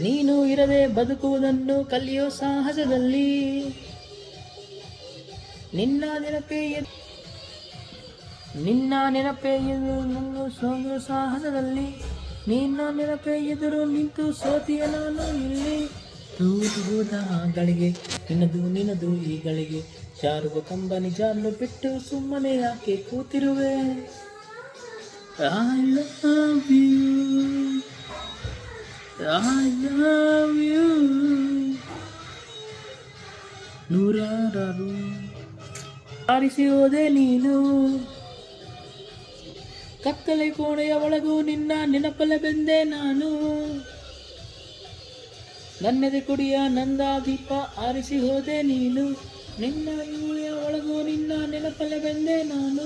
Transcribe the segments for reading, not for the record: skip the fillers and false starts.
ನೀನು ಇರದೆ ಬದುಕುವುದನ್ನು ಕಲಿಯೋ ಸಾಹಸದಲ್ಲಿ ನಿನ್ನ ನೆನಪೇ ಎದುರು ನನ್ನ ಸೋಲು ಸಾಹಸದಲ್ಲಿ ನಿನ್ನ ನೆನಪೇ ಎದುರು ನಿಂತು ಸೋತಿಯ ನಾನು ಇಲ್ಲಿ ದೂರು ಹೋದ ಗಳಿಗೆ ನಿನ್ನದು ಈ ಗಳಿಗೆ ಜಾರುವ ಕಂಬನಿ ಜಾರಲು ಬಿಟ್ಟು ಸುಮ್ಮನೆ ಯಾಕೆ ಕೂತಿರುವೆ. I love you, I love you. ನೂರಾರು ಆರಿಸಿ ಹೋದೆ ನೀನು, ಕತ್ತಲೆ ಕೋಣೆಯ ಒಳಗೂ ನಿನ್ನ ನೆನಪಲೆ ಬೆಂದೆ ನಾನು. ನನ್ನೆದೆ ಕುಡಿಯ ನಂದ ದೀಪ ಆರಿಸಿ ಹೋದೆ ನೀನು, ನಿನ್ನ ಮೂಳೆಯ ಒಳಗೂ ನಿನ್ನ ನೆನಪಲೆ ಬೆಂದೆ ನಾನು.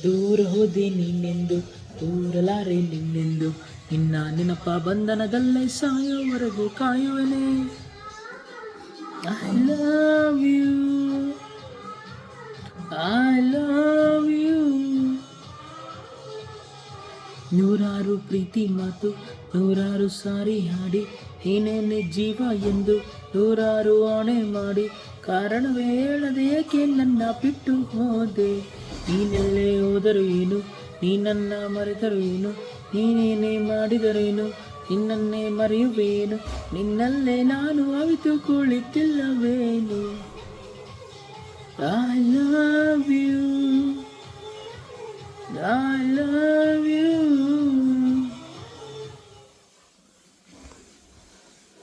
ದೂರ ಹೋದೆ ನೀನೆಂದು ದೂರಲಾರೆ ನಿನ್ನೆಂದು, ನಿನ್ನ ನೆನಪ ಬಂಧನದಲ್ಲೇ ಸಾಯೋವರೆಗೂ ಕಾಯುವನೆ. I love you, I love you. ನೂರಾರು ಪ್ರೀತಿ ಮಾತು ನೂರಾರು ಸಾರಿ ಹಾಡಿ ನೀನೇನೆ ಜೀವ ಎಂದು ನೂರಾರು ಆಣೆ ಮಾಡಿ, ಕಾರಣವೇ ಹೇಳದೆ ಏಕೆ ನನ್ನ ಬಿಟ್ಟು ಹೋದೆ. ನೀನೆಲ್ಲೇ ಹೋದರು ಏನು, ನೀ ನನ್ನ ಮರೆತರು ಏನು, ನೀನೇನೇ ಮಾಡಿದರೇನು, ನಿನ್ನನ್ನೇ ಮರೆಯುವೇನು, ನಿನ್ನಲ್ಲೇ ನಾನು ಅವಿತು ಕುಳಿತಿಲ್ಲವೇನು. I love you, I love